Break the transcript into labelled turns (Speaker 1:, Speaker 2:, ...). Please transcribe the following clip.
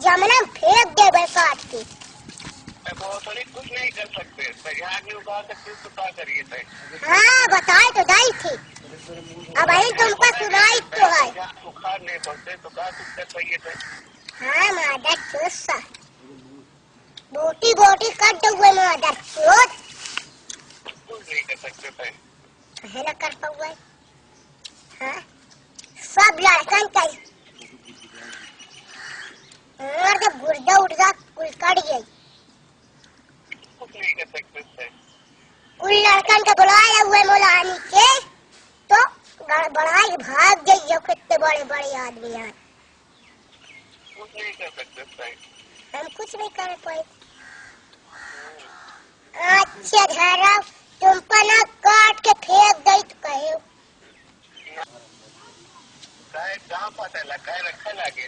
Speaker 1: जमना फेंक दे भाई काट के।
Speaker 2: वो थोड़ी कुछ नहीं कर सकते, यहाँ नहीं उगा सकते तो क्या करिए?
Speaker 1: हाँ बताए तो दाई थी, अब आई तुमको सुनाई तो है।
Speaker 2: बुखार नहीं पड़ते तो क्या कुछ कर पाइए थे?
Speaker 1: हाँ मादर चोसा बोटी बोटी कर दो मादर चोट।
Speaker 2: कुछ नहीं कर सकते थे,
Speaker 1: है ना कर पाऊँ। हाँ सब लड़कन कई और जब गुर्दा उर्दा कुल कट गई,
Speaker 2: कुछ नहीं कर सकते थे।
Speaker 1: कुल लड़कन का बुलाया हुए मोलानी के तो गड़बड़ाई भाग गई। जो कितने बड़े बड़े आदमी हैं,
Speaker 2: कुछ नहीं कर सकते थे,
Speaker 1: हम कुछ नहीं कर पाए। अच्छा धरा तुम पर ना काट के फेंक गई तो कहे
Speaker 2: कहाँ पता लगा रखा लगे।